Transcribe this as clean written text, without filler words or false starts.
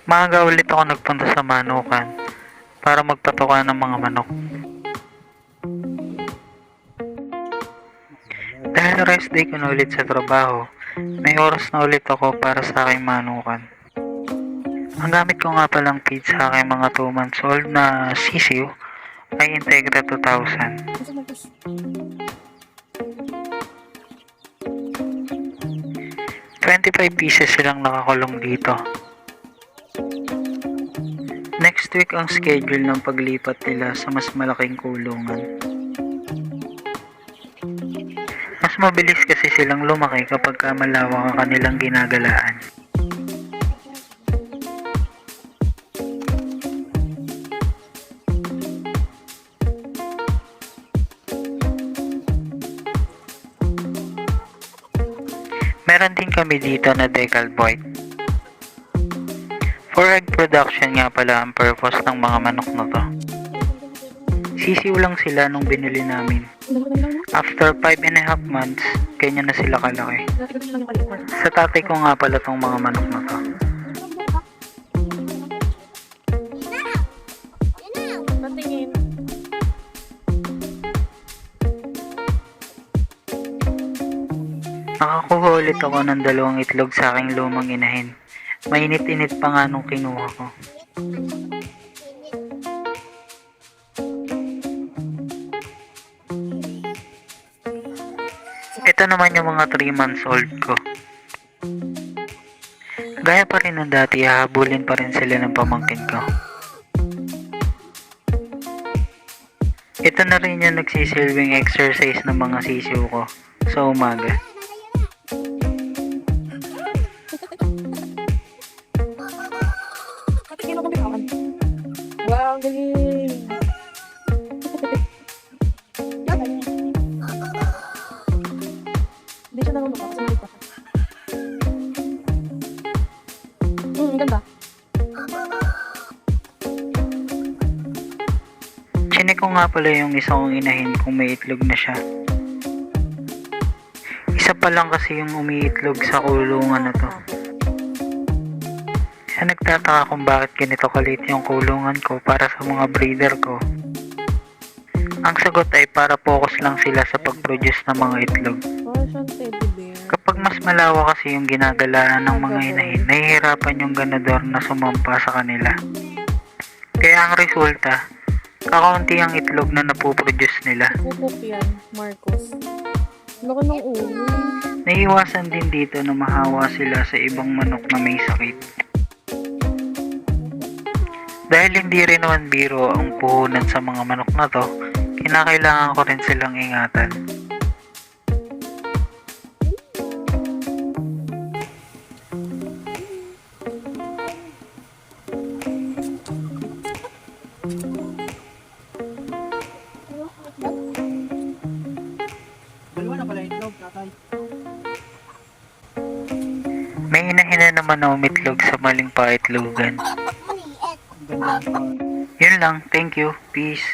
Maaga ulit ako nagpunta sa manukan para magpatoka ng mga manok. Dahil rest day ko na ulit sa trabaho, may oras na ulit ako para sa aking manukan. Ang gamit ko nga palang feed sa aking mga 2 months old na sisiw ay Integra 2000. 25 pieces silang nakakulong dito. Next week ang schedule ng paglipat nila sa mas malaking kulungan. Mas mabilis kasi silang lumaki kapag malawak ang kanilang ginagalaan. Meron din kami dito na decal void. For egg production nga pala ang purpose ng mga manok na to. Sisiw lang sila nung binili namin. After 5.5 months, ganyan na sila kalaki. Sa tatay ko nga pala tong mga manok na to. Nakakuha ulit ako ng 2 itlog sa aking lumang inahin. Mainit-init pa nga nung kinuha ko. Ito naman yung mga 3 months old ko. Gaya pa rin ng dati, hahabulin pa rin sila ng pamangkin ko. Ito na rin yung nagsisilbing exercise ng mga sisiw ko sa umaga. Wow, galing! Hindi siya naman kasi maliit pa siya. Ganda. Chinek ko nga pala yung isa kong inahin kung may itlog na siya. Isa pa lang kasi yung umiitlog sa kulungan na to. Kaya nagtataka kung bakit ganito kalit yung kulungan ko para sa mga breeder ko. Ang sagot ay para focus lang sila sa pag-produce ng mga itlog. Kapag mas malawak kasi yung ginagalaan ng mga inahin, nahihirapan yung ganador na sumampa sa kanila. Kaya ang resulta, kakaunti ang itlog na napoproduce nila. Pupuk yan, Marcos. Laki ng ulo. Naiiwasan din dito na mahawa sila sa ibang manok na may sakit. Dahil hindi rin naman biro ang puhunan sa mga manok na to, kinakailangan ko rin silang ingatan. May inahina naman na umitlog sa maling paitlogan. Yun lang, thank you, peace.